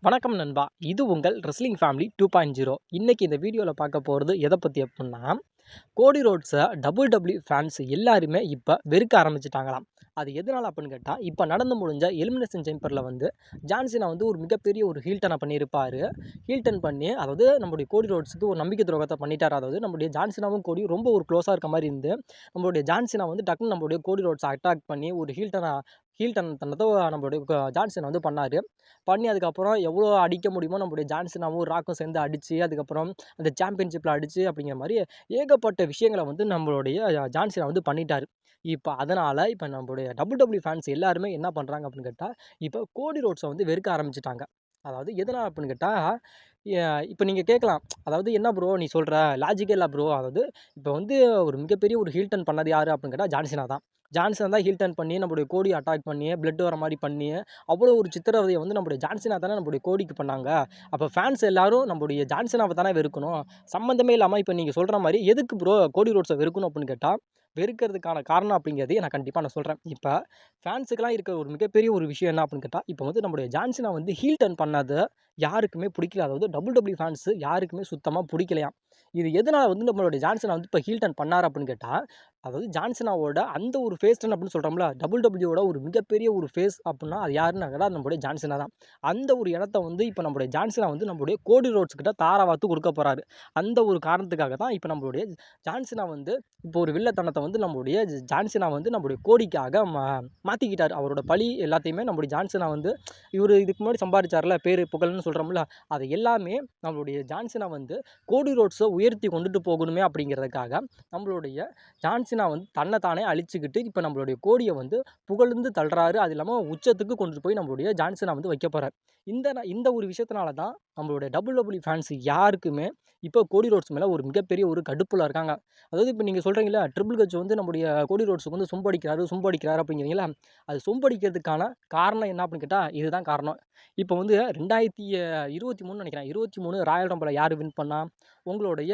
வணக்கம் நண்பா. இது உங்கள் ரெஸ்லிங் ஃபேமிலி 2.0. இன்னைக்கு இந்த வீடியோவில் பார்க்க போகிறது எதை பற்றி அப்படின்னா, கோடி ரோட்ஸை டபிள்யூ ஃபேன்ஸ் எல்லாருமே இப்போ வெறுக்க ஆரம்பிச்சிட்டாங்களாம். அது எதனால் அப்படின்னு கேட்டால், இப்போ நடந்து முடிஞ்ச எலிமினேஷன் சேம்பரில் வந்து ஜான்சினா வந்து ஒரு மிகப்பெரிய ஒரு ஹீல்டனை பண்ணியிருப்பார். ஹீல்டன் பண்ணி அதாவது நம்முடைய கோடி ரோட்ஸுக்கு ஒரு நம்பிக்கை துரோகத்தை பண்ணிட்டார். அதாவது நம்முடைய ஜான்சினாவும் கோடியும் ரொம்ப ஒரு க்ளோஸாக இருக்க மாதிரி இருந்து, நம்மளுடைய ஜான்சினா வந்து டக்குன்னு நம்மளுடைய கோடி ரோட்ஸை அட்டாக் பண்ணி ஒரு ஹீல்டன் தன்னதை நம்மளுடைய ஜான்சினா வந்து பண்ணார். பண்ணி அதுக்கப்புறம் எவ்வளோ அடிக்க முடியுமோ நம்மளுடைய ஜான்சினாவும் ராக்கும் சேர்ந்து அடித்து, அதுக்கப்புறம் அந்த சாம்பியன்ஷிப்பில் அடித்து அப்படிங்கிற மாதிரி ஏகப்பட்ட விஷயங்களை வந்து நம்மளுடைய ஜான்சினா வந்து பண்ணிட்டார். இப்போ அதனால் இப்போ நம்மளுடைய டபிள்யூ ஃபேன்ஸ் எல்லாருமே என்ன பண்ணுறாங்க அப்படின்னு கேட்டால், இப்போ கோடி ரோட்ஸை வந்து வெறுக்க ஆரம்பிச்சிட்டாங்க. அதாவது எதனால் அப்படின்னு கேட்டால், இப்போ நீங்கள் கேட்கலாம், அதாவது என்ன ப்ரோ நீ சொல்கிற லாஜிக்கே இல்லை ப்ரோ. அதாவது இப்போ வந்து ஒரு மிகப்பெரிய ஒரு ஹீல்டன் பண்ணது யார் அப்படின்னு கேட்டால் ஜான்சினா தான். ஜான்சினா தான் ஹீல்டன் பண்ணி நம்மளுடைய கோடி அட்டாக் பண்ணி பிளட் வர மாதிரி பண்ணி அவ்வளோ ஒரு சித்திரவதையை வந்து நம்மளுடைய ஜான்சினா தானே நம்மளுடைய கோடிக்கு பண்ணாங்க. அப்போ ஃபேன்ஸ் எல்லாரும் நம்மளுடைய ஜான்சினாவை தானே வெறுக்கணும். சம்மந்தமே இல்லாமல் இப்போ நீங்கள் சொல்கிற மாதிரி எதுக்கு ப்ரோ கோடி ரோட்ஸை வெறுக்கணும் அப்படின்னு கேட்டால், வெறுக்கிறதுக்கான காரணம் அப்படிங்கிறதையும் நான் சொல்கிறேன். இப்போ ஃபேன்ஸுக்கெல்லாம் இருக்க ஒரு மிகப்பெரிய ஒரு விஷயம் என்ன அப்படின்னு கேட்டால், இப்போ வந்து நம்மளுடைய ஜான்சினா வந்து ஹீல் டர்ன் பண்ணது யாருக்குமே பிடிக்கல. அதாவது டபிள்யூ ஃபேன்ஸு யாருக்குமே சுத்தமாக பிடிக்கலையாம். இது எதனால் வந்து நம்மளுடைய ஜான்சினா வந்து இப்போ ஹீல் டர்ன் பண்ணார் அப்படின்னு கேட்டால், அதாவது ஜான்சினாவோட அந்த ஒரு ஃபேஸ் டர்ன் அப்படின்னு சொல்கிறோம்ல, டபிள்யூட ஒரு மிகப்பெரிய ஒரு ஃபேஸ் அப்படின்னா அது யாருன்னு கேட்டால் நம்மளுடைய ஜான்சினா தான். அந்த ஒரு இடத்த வந்து இப்போ நம்மளுடைய ஜான்சினா வந்து நம்மளுடைய கோடி ரோட்ஸ் கிட்ட தாராவாத்து கொடுக்க போகிறாரு. அந்த ஒரு காரணத்துக்காக தான் இப்போ நம்மளுடைய ஜான்சினா வந்து இப்போ ஒரு வில்லத்தனத்தை வந்து நம்மளுடைய ஜான்சினா வந்து நம்மளுடைய கோடிக்காக மாற்றிக்கிட்டார். அவரோட பழி எல்லாத்தையுமே நம்மளுடைய ஜான்சினா வந்து இவர் இதுக்கு முன்னாடி சம்பாதிச்சார்ல பேர் புகழ்னு சொல்கிறோம்ல, அதை எல்லாமே நம்மளுடைய ஜான்சினா வந்து கோடி ரோட்ஸை உயர்த்தி கொண்டுட்டு போகணுமே அப்படிங்கிறதுக்காக நம்மளுடைய ஜான்சினா வந்து தன்னை தானே அழிச்சுக்கிட்டு இப்போ நம்மளுடைய கோடியை வந்து புகழ்ந்து தள்ளுறாரு. அது இல்லாமல் உச்சத்துக்கு கொண்டுட்டு போய் நம்மளுடைய ஜான்சினா வந்து வைக்க போகிறார். இந்த ஒரு விஷயத்தினால தான் நம்மளுடைய டபிள்யூ ஃபேன்ஸ் யாருக்குமே இப்போ கோடி ரோட்ஸ் மேலே ஒரு மிகப்பெரிய ஒரு கடுப்பில் இருக்காங்க. அதாவது இப்போ நீங்கள் சொல்கிறீங்களா ட்ரிபிள் ஹெச் வந்து நம்முடைய கோடி ரோட்ஸுக்கு வந்து சொம்படிக்கிறாரு அப்படிங்கிறீங்களா, அது சொம்படிக்கிறதுக்கான காரணம் என்ன அப்படின்னு கேட்டால் இதுதான் காரணம். இப்போ வந்து 2023 நினைக்கிறேன், 23 ராயல் ரம்பிளை யார் வின் பண்ணா, உங்களுடைய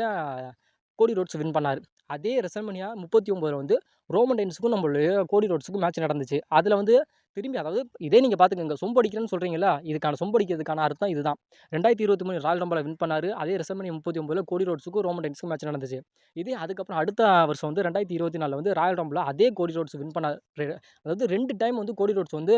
கோடி ரோட்ஸ் வின் பண்ணார். அதே ரெசல்மனியா 39 வந்து ரோமன் ரெயின்ஸுக்கும் நம்மளுடைய கோடி ரோட்ஸுக்கும் மேட்ச் நடந்துச்சு. அதில் வந்து திரும்பி அதாவது இதே நீங்கள் பார்த்துக்கங்க, சொம்படிக்கிறேன்னு சொல்கிறீங்களா, சொம்படிக்கிறதுக்கான அர்த்தம் இதுதான். 2023 ராயல் ரம்பிளை வின் பண்ணார். அதே ரெசல்மனியா 39 கோடி ரோட்ஸுக்கும் ரோமன் ரெயின்ஸுக்கும் மேட்ச் நடந்துச்சு. இதே அதுக்கப்புறம் அடுத்த வருஷம் வந்து 2024 வந்து ராயல் ரம்பிளை அதே கோடி ரோட்ஸ் வின் பண்ணார். அதாவது 2 டைம் வந்து கோடி ரோட்ஸ் வந்து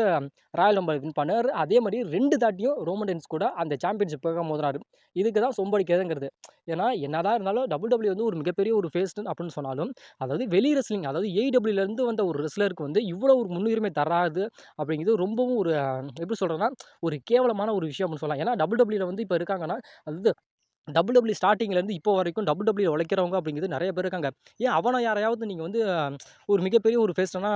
ராயல் ரம்பிளை வின் பண்ணார். அதே மாதிரி 2 தாட்டியும் ரோமன் ரெயின்ஸ் கூட அந்த சாம்பியன்ஷிப்புக்காக மோதினார். இதுக்கு தான் சொம்படிக்கிறதுங்கிறது. ஏன்னா என்னதான் இருந்தாலும் டபிள்யூ வந்து ஒரு மிகப்பெரிய ஒரு ஃபேஸ் அப்படின்னு சொன்னாலும், அதாவது வெளி ரெஸ்லிங் அதாவது ஏஇடபிள்யூலேருந்து வந்த ஒரு ரெஸ்லருக்கு வந்து இவ்வளோ ஒரு முன்னுரிமை தராது அப்படிங்கிறது ரொம்பவும் ஒரு எப்படி சொல்கிறேன்னா, ஒரு கேவலமான ஒரு விஷயம் அப்படின்னு சொல்லலாம். ஏன்னா டபிள்யூல வந்து இப்போ இருக்காங்கன்னா, அது ஸ்டார்ட்டிங்லேருந்து இப்போ வரைக்கும் உழைக்கிறவங்க அப்படிங்கிறது நிறைய பேர் இருக்காங்க. ஏன் அவனை யாரையாவது நீங்கள் வந்து ஒரு மிகப்பெரிய ஒரு ஃபேஸ்டனா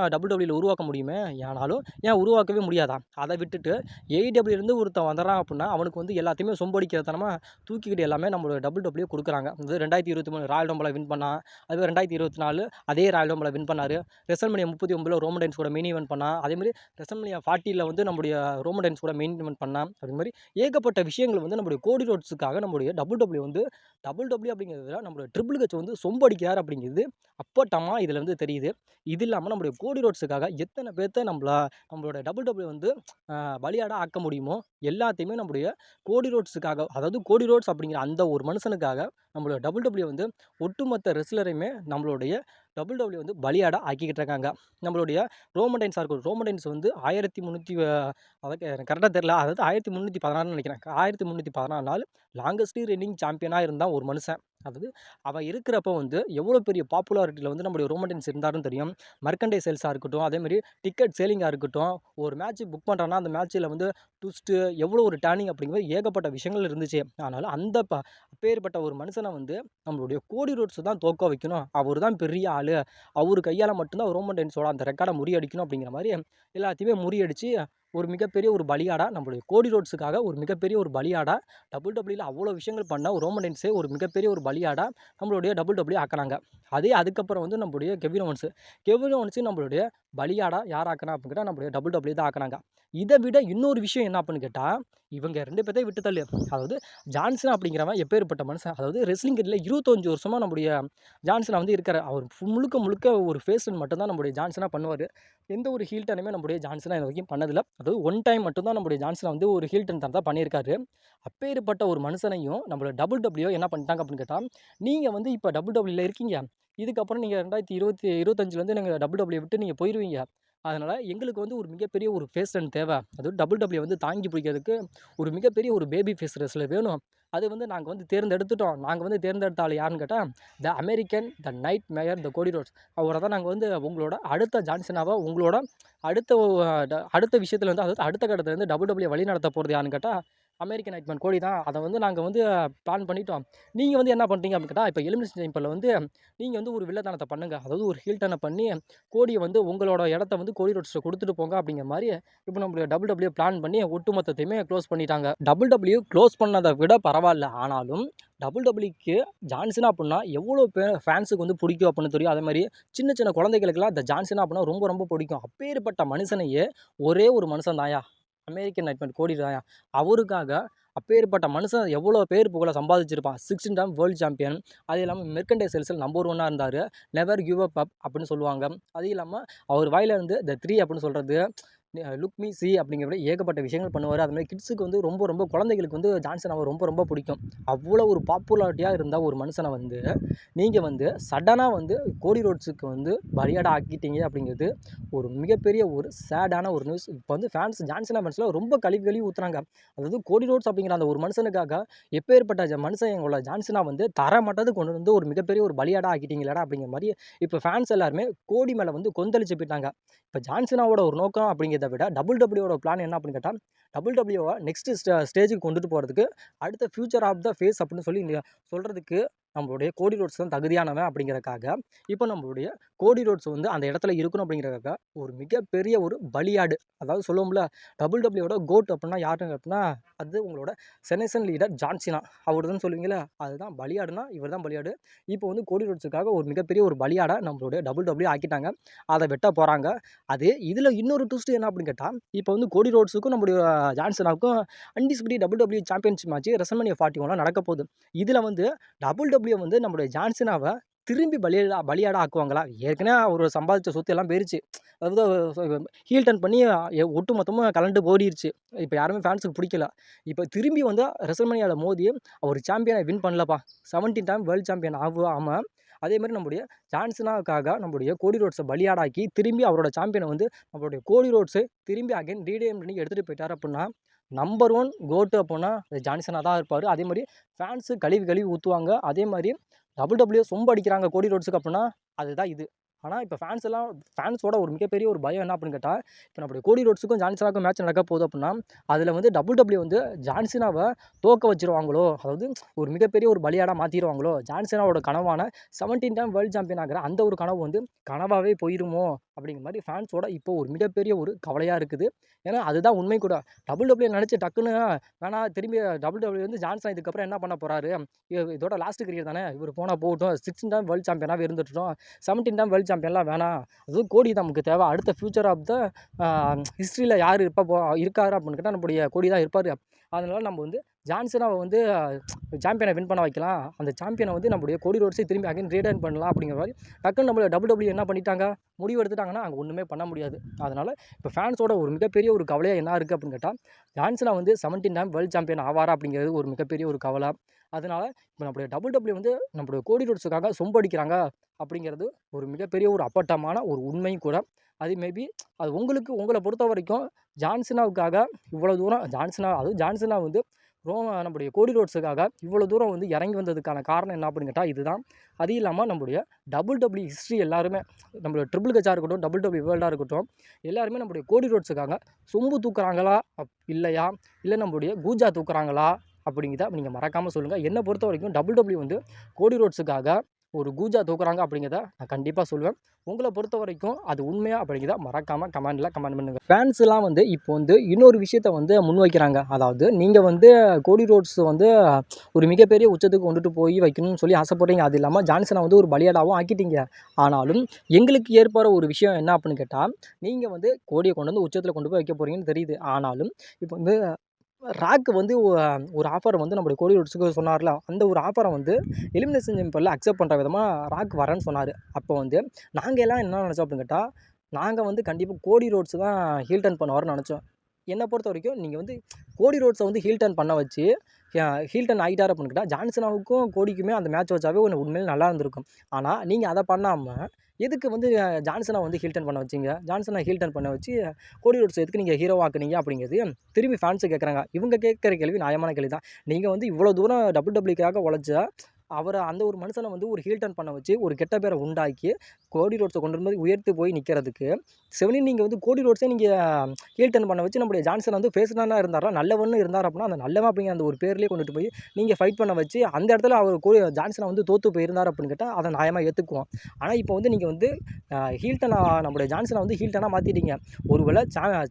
உருவாக்க முடியுமே! ஆனாலும் ஏன் உருவாக்கவே முடியாதா? அதை விட்டுட்டு ஏஇடபிள்யூலேருந்து ஒருத்தன் வந்துடுறான் அப்படின்னா, அவனுக்கு வந்து எல்லாத்தையுமே சொம்படிக்கிறத்தனமா தூக்கிக்கிட்டு எல்லாமே நம்மளோட குடுக்குறாங்க. அது 2023 ராயல் ரம்பிள வின் பண்ணான். அதுவே 2024 அதே ராயல் ரம்பிள வின் பண்ணாரு. ரெசல்மனியா 39 ரோமன் ரெயின்ஸ் கூட மெயின் ஈவென்ட் பண்ணான். அதேமாரி ரெசல்மனியா 40ல வந்து நம்முடைய ரோமன் ரெயின்ஸ் கூட மெயின் ஈவென்ட் பண்ணான். அதேமாரி ஏகப்பட்ட விஷயங்கள் வந்து நம்முடைய கோடி ரோட்ஸுக்காக நம்முடைய வந்து அப்படிங்கிறத விட நம்மளோட ட்ரிபிள் ஹெச் வந்து சொம்படிக்கிறார் அப்படிங்கிறது அப்பட்டமா இதில் வந்து தெரியுது. இது இல்லாமல் நம்முடைய கோடி ரோட்ஸுக்காக எத்தனை பேர்த்த நம்மளோட வந்து பலியாட ஆக்க முடியுமோ எல்லாத்தையுமே நம்முடைய கோடி ரோட்ஸுக்காக, அதாவது கோடி ரோட்ஸ் அப்படிங்கிற அந்த ஒரு மனுஷனுக்காக நம்மளோட வந்து ஒட்டுமொத்த ரெஸ்லரையுமே நம்மளுடைய வந்து பலியாட ஆக்கிக்கிட்டு இருக்காங்க. நம்மளுடைய ரோமன் ரெயின்ஸாக இருக்கட்டும், ரோமன் ரெயின்ஸ் வந்து 1300 அதுக்கு எனக்கு கரெக்டாக தெரியல, அதாவது 1316 நினைக்கிறேன். 1316 நாள் லாங்கஸ்ட் ரன்னிங் சாம்பியனாக இருந்தான் ஒரு மனுஷன். அதாவது அவன் இருக்கிறப்ப வந்து எவ்வளோ பெரிய பாப்புலாரிட்டியில் வந்து நம்மளுடைய ரோமன் ரெயின்ஸ் இருந்தாருன்னு தெரியும். மர்க்கண்டை சேல்ஸாக இருக்கட்டும், அதேமாதிரி டிக்கெட் சேலிங்காக இருக்கட்டும், ஒரு மேட்ச் புக் பண்ணுறான்னா அந்த மேட்ச்சில் வந்து ட்விஸ்ட்டு எவ்வளோ ஒரு டேர்னிங் அப்படிங்கிற ஏகப்பட்ட விஷயங்கள் இருந்துச்சு. ஆனாலும் அந்த அப்பேற்பட்ட ஒரு மனுஷனை வந்து நம்மளுடைய கோடி ரோட்ஸ் தான் தோற்க வைக்கணும், அவர் தான் பெரிய ஆள், அவர் கையால் மட்டும்தான் ரோமன் ரெயின்ஸோட அந்த ரெக்கார்டை முறியடிக்கணும் அப்படிங்கிற மாதிரி எல்லாத்தையுமே முறியடித்து ஒரு மிகப்பெரிய ஒரு பலியாடா நம்மளுடைய கோடி ரோட்ஸுக்காக ஒரு மிகப்பெரிய ஒரு பலியாடா டபிள்யூல அவ்வளோ விஷயங்கள் பண்ண ஒரு ரோமன் ரெயின்ஸே ஒரு மிகப்பெரிய ஒரு பலியாடா நம்மளுடைய ஆக்கினாங்க. அதே அதுக்கப்புறம் வந்து நம்மளுடைய கெவின் ஓவன்ஸு நம்மளுடைய பலியாடா யார் ஆக்கினா அப்படின்னு கேட்டால் நம்மளுடைய தான் ஆக்கினாங்க. இதை விட இன்னொரு விஷயம் என்ன அப்படின்னு கேட்டால், இவங்க 2 பேத்தையும் விட்டு தள்ளு. அதாவது ஜான்சன் அப்படிங்கிறவன் எப்பேர்ப்பட்ட மனுஷன். அதாவது ரெஸ்லிங் கிட்ல 25 வருஷமா நம்முடைய ஜான்சனா வந்து இருக்காரு. அவர் முழுக்க முழுக்க ஒரு ஃபேஸ் டர்ன் மட்டும் தான் நம்முடைய ஜான்சனா பண்ணுவாரு. எந்த ஒரு ஹீல் டர்னுமே நம்முடைய ஜான்சனா இது வரைக்கும் பண்ணதில்ல. அதாவது ஒன் டைம் மட்டும் தான் நம்முடைய ஜான்சனா வந்து ஒரு ஹீல் டர்ன் தான் பண்ணியிருக்காரு. அப்பேர்ப்பட்ட ஒரு மனுஷனையும் நம்மளோட WWE என்ன பண்ணிட்டாங்க அப்படின்னு கேட்டா, நீங்க வந்து இப்ப WWEல இருக்கீங்க. இதுக்கப்புறம் நீங்க 2025லேருந்து நீங்க WWE விட்டு நீங்க போயிருவீங்க. அதனால எங்களுக்கு வந்து ஒரு மிகப்பெரிய ஒரு ஃபேஸ் டர்ன் தேவை. அதுவும் WWE வந்து தாங்கி பிடிக்கிறதுக்கு ஒரு மிகப்பெரிய ஒரு பேபி ஃபேஸ் ரெஸ்லர் வேணும். அது வந்து நாங்க வந்து தேர்ந்தெடுத்துட்டோம். நாங்க வந்து தேர்ந்தெடுத்த ஆள் யாருன்னு கேட்டா, the American, the night mayor, த கோடி ரோட்ஸ். அவர தான் நாங்க வந்து உங்களோட அடுத்த ஜான்சனாவா உங்களோட அடுத்த அடுத்த விஷயத்துல வந்து அதாவது அடுத்த கட்டத்துல இருந்து WWE வழிநடத்த போறது யாருன்னு கேட்டா, அமெரிக்கன் நைட்மேன் கோடி தான். அத வந்து நாங்க வந்து பிளான் பண்ணிட்டோம். நீங்க வந்து என்ன பண்றீங்க அப்படின்னு கேட்டா, இப்ப எலிமினேஷன் சேம்பர்ல வந்து நீங்க வந்து ஒரு வில்லத்தனத்த பண்ணுங்க. அதாவது ஒரு ஹீல் டர்ன பண்ணி கோடிய வந்து உங்களோட இடத்த வந்து கோடி ரோட்ஸ்ட்ட குடுத்துட்டு போங்க அப்படிங்கிற மாரி இப்ப நம்மளுடைய WWE பிளான் பண்ணி ஒட்டுமொத்தத்தையுமே க்ளோஸ் பண்ணிட்டாங்க. WWE க்ளோஸ் பண்ணத விட பரவால்ல. ஆனாலும் WWEக்கு ஜான்சனா அப்புட்னா எவ்வளோ ஃபேன்ஸுக்கு வந்து பிடிக்கும் அப்படின்னு தெரியும். அதேமாரி சின்ன சின்ன குழந்தைகளுக்கெல்லாம் இந்த ஜான்சனா அப்புட்னா ரொம்ப ரொம்ப பிடிக்கும். அப்பேர்ப்பட்ட மனுஷனையே ஒரே ஒரு மனுஷன் தான்யா, அமெரிக்கன் நைட்மேர் கோடி தான்யா. அவருக்காக அப்பேர்ப்பட்ட மனுஷன் எவ்வளோ பேர் புகழ சம்பாதிச்சிருப்பான். 16 டைம் வேர்ல்டு சாம்பியன். அது இல்லாம மெர்கன்டைஸ் சேல்ஸ்ல நம்பர் 1 இருந்தாரு. நெவர் கிவ் அப் அப்படின்னு சொல்லுவாங்க. அது இல்லாம அவர் வாயில இருந்து த 3 அப்படின்னு சொல்றது, லுக் மீ சி அப்படிங்கிற மாரி ஏகப்பட்ட விஷயங்கள் பண்ணுவாரு. அதுமாதிரி கிட்ஸுக்கு வந்து ரொம்ப ரொம்ப குழந்தைகளுக்கு வந்து ஜான்சனாவ ரொம்ப ரொம்ப பிடிக்கும். அவ்வளோ ஒரு பாப்புலாரிட்டியா இருந்த ஒரு மனுஷன வந்து நீங்க வந்து சடனா வந்து கோடி ரோட்ஸுக்கு வந்து பலியாடா ஆக்கிட்டீங்க அப்படிங்கிறது ஒரு மிகப்பெரிய ஒரு சேடான ஒரு நியூஸ். இப்போ வந்து ஜான்சனா ஃபேன்ஸ்லாம் ரொம்ப கழுவி ஊத்துறாங்க. அதாவது கோடி ரோட்ஸ் அப்படிங்கிற அந்த ஒரு மனுஷனுக்காக எப்பேர்ப்பட்ட மனுஷன் எங்களோட ஜான்சனா வந்து தரமட்டத்துக்கு கொண்டு வந்து ஒரு மிகப்பெரிய ஒரு பலியாடா ஆக்கிட்டீங்களேடா அப்படிங்கிற மாரி இப்போ ஃபேன்ஸ் எல்லாருமே கோடி மேல வந்து கொந்தளிச்சு போயிட்டாங்க. இப்போ ஜான்சனாவோட ஒரு நோக்கம் அப்படிங்கிறத விட WWEயோட பிளான் என்ன அப்படின்னு கேட்டா, WWEவ நெக்ஸ்ட் ஸ்டேஜுக்கு கொண்டுட்டு போறதுக்கு அடுத்த ஃபியூச்சர் ஆஃப் த ஃபேஸ் அப்படின்னு சொல்லி சொல்றதுக்கு நம்மளுடைய கோடி ரோட்ஸ் தான் தகுதியானவன் அப்படிங்கிறதுக்காக, இப்போ நம்மளுடைய கோடி ரோட்ஸ் வந்து அந்த இடத்துல இருக்கணும் அப்படிங்கிறதுக்காக ஒரு மிகப்பெரிய ஒரு பலியாடு. அதாவது சொல்லுவோம்ல, WWEயோட கோட் அப்படின்னா யாருங்க அப்படின்னா, அது உங்களோட செனேசன் லீடர் ஜான் சீனா. அவரு தான் சொல்லுவீங்கல்ல, அதுதான் பலியாடுனா இவர் தான் பலியாடு. இப்போ வந்து கோடி ரோட்ஸுக்காக ஒரு மிகப்பெரிய ஒரு பலியாடா நம்மளுடைய WWE ஆக்கிட்டாங்க. அத வெட்ட போறாங்க. அது இதில இன்னொரு ட்விஸ்ட் என்ன அப்படின்னு கேட்டா, இப்போ வந்து கோடி ரோட்ஸுக்கும் நம்முடைய ஜான் சீனாவுக்கும் undisputed WWE championship match WrestleMania 41ல நடக்க போகுது. இதில வந்து WWE வந்து நம்முடைய ஜான் சீனாவ திரும்பி பலியாடா ஆக்குவாங்களா? ஏற்கனவே அவரு சம்பாதிச்ச சொத்து எல்லாம் போயிருச்சு. அதாவது ஹீல் டர்ன் பண்ணி ஒட்டு மொத்தமா கலண்டு ஓடிருச்சு. இப்ப யாருமே ஃபேன்ஸுக்கு புடிக்கல. இப்ப திரும்பி வந்து WrestleManiaல மோதி அவர் சாம்பியன வின் பண்ணலப்பா. 17 டைம் வேர்ல்ட் சாம்பியன் ஆகாம அதேமாரி நம்முடைய ஜான் சீனாவுக்காக நம்முடைய கோடி ரோட்ஸ பலியாடாக்கி திரும்பி அவரோட சாம்பியன வந்து நம்மளுடைய கோடி ரோட்ஸ் திரும்பி அகைன் ரீடெய்ம் பண்ணி எடுத்துட்டு போயிட்டாரு அப்புட்னா, நம்பர் 1 கோட்டு அப்புட்னா அது ஜான் சீனா தான் இருப்பாரு. அதேமாரி ஃபேன்ஸு கழுவி ஊத்துவாங்க. அதேமாரி WWE சொம்பு அடிக்கிறாங்க கோடி ரோட்ஸுக்கு அப்புட்னா, அதுதான் இது. ஆனா, இப்ப ஃபேன்ஸோட ஒரு மிகப்பெரிய ஒரு பயம் என்ன அப்படின்னு கேட்டா, இப்ப நம்முடைய கோடி ரோட்ஸுக்கும் ஜான் சீனாவுக்கும் மேட்ச் நடக்க போகுது அப்புட்னா, அதுல வந்து WWE வந்து ஜான் சீனாவ தோக்க வச்சுருவாங்களோ, அதாவது ஒரு மிகப்பெரிய ஒரு பலியாடா மாத்திருவாங்களோ, ஜான் சீனாவோட கனவான 17 டைம் வேர்ல்ட் சாம்பியன் ஆகுற அந்த ஒரு கனவு வந்து கனவாவே போயிருமோ அப்படிங்கிற மாரி ஃபேன்ஸோட இப்போ ஒரு மிகப்பெரிய ஒரு கவலையா இருக்குது. ஏன்னா, அதுதான் உண்மை கூட. WWE நெனச்சு டக்குன்னு வேணா திரும்பி WWE வந்து ஜான் சீனா இதுக்கப்புறம் என்ன பண்ண போறாரு? இதோட லாஸ்ட் கரியர் தானே. இவரு போனா போகட்டும். 16 டைம் வேர்ல்ட் சாம்பியனாவே இருந்துட்டோம். 17 டைம் வேர்ல்ட் சாம்பியன்லாம் வேணாம். அதுவும் கோடி தான் நமக்கு தேவை. அடுத்த ஃபியூச்சர் ஆஃப் த அ ஹிஸ்ட்ரியில யாரு இருக்காரு அப்படின்னு கேட்டா, நம்முடைய கோடி தான் இருப்பாரு. அதனால நம்ம வந்து ஜான் சீனாவ வந்து சாம்பியன வின் பண்ண வைக்கலாம். அந்த சாம்பியன வந்து நம்முடைய கோடி ரோட்ஸே திரும்பி அகைன் ரீடெய்ன் பண்ணலாம் அப்படிங்கிற மாரி டக்குன்னு நம்மள WWE என்ன பண்ணிட்டாங்க? முடிவு எடுத்துட்டாங்கன்னா, அங்க ஒண்ணுமே பண்ண முடியாது. அதனால இப்ப ஃபேன்ஸோட ஒரு மிகப்பெரிய ஒரு கவலையா என்ன இருக்கு அப்படின்னு கேட்டா, ஜான் சீனா வந்து 17 டைம் வேர்ல்ட் சாம்பியன் ஆவாரா அப்படிங்கிறது ஒரு மிகப்பெரிய ஒரு கவல. அதனால இப்ப நம்முடைய WWE வந்து நம்முடைய கோடி ரோட்ஸுக்காக சொம்பு அடிக்கிறாங்க அப்படிங்கிறது ஒரு மிகப்பெரிய ஒரு அப்பட்டமான ஒரு உண்மையும் கூட. அது மேபி அது உங்கள பொறுத்தவரைக்கும் ஜான் சீனாவுக்காக இவ்வளோ தூரம் ஜான் சீனா வந்து நம்முடைய கோடி ரோட்ஸுக்காக இவ்வளோ தூரம் வந்து இறங்கி வந்ததுக்கான காரணம் என்ன அப்படின்னு கேட்டா இதுதான். அது இல்லாம நம்முடைய WWE ஹிஸ்ட்ரி எல்லாருமே நம்மளோட ட்ரிபிள் ஹெச்சா இருக்கட்டும், WWE வேர்ல்டா இருக்கட்டும், எல்லாருமே நம்முடைய கோடி ரோட்ஸுக்காக சொம்பு தூக்குறாங்களா? இல்லையா? இல்ல நம்முடைய கூஜா தூக்குறாங்களா? அப்படிங்கிறத நீங்க மறக்காம சொல்லுங்க. என்ன பொறுத்தவரைக்கும் WWE வந்து கோடி ரோட்ஸுக்காக ஒரு கூஜா தூக்குறாங்க அப்படிங்கிறத நான் கண்டிப்பா சொல்லுவேன். உங்கள பொறுத்தவரைக்கும் அது உண்மையா அப்படிங்கிறத மறக்காம கமெண்ட்ல கமெண்ட் பண்ணுங்க. ஃபேன்ஸ்லாம் வந்து இப்போ வந்து இன்னொரு விஷயத்த வந்து முன்வைக்கிறாங்க. அதாவது நீங்க வந்து கோடி ரோட்ஸ் வந்து ஒரு மிகப்பெரிய உச்சத்துக்கு கொண்டுட்டு போய் வைக்கணும்னு சொல்லி ஆசைப்படுறீங்க. அது இல்லாம ஜான் சீனா வந்து ஒரு பலியாடாவும் ஆக்கிட்டீங்க. ஆனாலும் எங்களுக்கு ஏற்படுற ஒரு விஷயம் என்ன அப்படின்னு கேட்டா, நீங்க வந்து கோடிய கொண்டு வந்து உச்சத்துல கொண்டு போய் வைக்க போறீங்கன்னு தெரியுது. ஆனாலும் இப்போ வந்து ராக் வந்து ஒரு ஆஃபர் வந்து நம்முடைய கோடி ரோட்ஸுக்கு சொன்னார்ல, அந்த ஒரு ஆஃபரை வந்து எலிமினேஷன் சேம்பர்ல அக்செப்ட் பண்ணுற விதமா ராக் வரேன்னு சொன்னார். அப்போ வந்து நாங்க எல்லாம் என்ன நினச்சோம் அப்படின்னு கேட்டால், நாங்க வந்து கண்டிப்பா கோடி ரோட்ஸ் தான் ஹீல் டர்ன் பண்ணுவாருன்னு நினச்சோம். என்ன பொறுத்த வரைக்கும் நீங்க வந்து கோடி ரோட்ஸை வந்து ஹீல் டர்ன் பண்ண வச்சு, ஹீல் டர்ன் ஆகிட்டார் அப்படின்னு கேட்டால், ஜான்சனாவுக்கும் கோடிக்குமே அந்த மேட்ச் வச்சாவே உண்மையிலே நல்லா இருந்திருக்கும். ஆனா நீங்க அதை பண்ணாம, எதுக்கு வந்து ஜான்சனை வந்து ஹீல் டர்ன் பண்ண வச்சீங்க? ஜான்சனை ஹீல் டர்ன் பண்ண வச்சு, கோடி ரோட்ஸ் எதுக்கு நீங்க ஹீரோவாக்குனீங்க அப்படிங்கிறது திரும்பி ஃபேன்ஸு கேட்குறாங்க. இவங்க கேட்குற கேள்வி நியாயமான கேள்வி தான். நீங்க வந்து இவ்வளோ தூரம் WWE உழைச்ச அவரை அந்த ஒரு மனுஷனை வந்து ஒரு ஹீல் டர்ன் பண்ண வச்சு, ஒரு கெட்ட பேரை உண்டாக்கி, கோடி ரோட்ஸை கொண்டு வரும்போது உயர்த்தி போய் நிற்கிறதுக்கு, செவனி நீங்க வந்து கோடி ரோட்ஸே நீங்க ஹீல் டர்ன் பண்ண வச்சு, நம்முடைய ஜான்சன் வந்து ஃபேஸ்னா இருந்தாரா, நல்லவன்னு இருந்தார் அப்படின்னா, அந்த நல்லவன் அப்படிங்கிற அந்த ஒரு பேர்லேயே கொண்டுட்டு போய் நீங்க ஃபைட் பண்ண வச்சு, அந்த இடத்துல அவர் ஜான்சனை வந்து தோத்து போயிருந்தார் அப்படின்னு கேட்டால், அதை நியாயமா ஏற்றுக்குவோம். ஆனால் இப்போ வந்து நீங்க வந்து ஹீல் டர்னா நம்முடைய ஜான்சனை வந்து ஹீல் டர்னா மாற்றிட்டீங்க. ஒருவேளை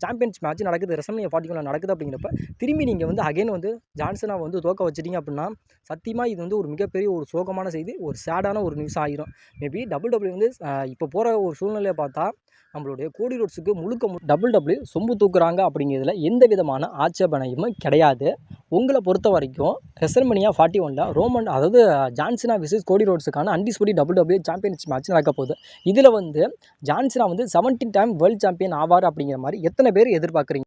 சாம்பியன்ஸ் மேட்ச் நடக்குது, WrestleMania 41 நடக்குது அப்படிங்கிறப்ப, திரும்பி நீங்க வந்து அகைன் வந்து ஜான்சனை வந்து தோக்க வச்சிட்டீங்க அப்படின்னா, சத்தியமா இது வந்து ஒரு மிகப்பெரிய ஒரு சோகமான செய்தி, ஒரு சேடான ஒரு நியூஸ் ஆயிரும். மேபி WWE வந்து இப்போ போகிற ஒரு சூழ்நிலையை பார்த்தா, நம்மளுடைய கோடி ரோட்ஸுக்கு WWE சொம்பு தூக்குறாங்க அப்படிங்கிறதுல எந்த விதமான ஆட்சேபனையும் கிடையாது. உங்களை பொறுத்த வரைக்கும் WrestleMania 41ல ரோமன், அதாவது ஜான்சனா விசஸ் கோடி ரோட்ஸுக்கான அன்டிஸ்பியூட்டட் WWE சாம்பியன்ஷிப் மேட்ச் நடக்க போகுது. இதில் வந்து ஜான்சனா வந்து 17 டைம் வேர்ல்டு சாம்பியன் ஆவார் அப்படிங்கிற மாதிரி எத்தனை பேர் எதிர்பார்க்குறீங்க?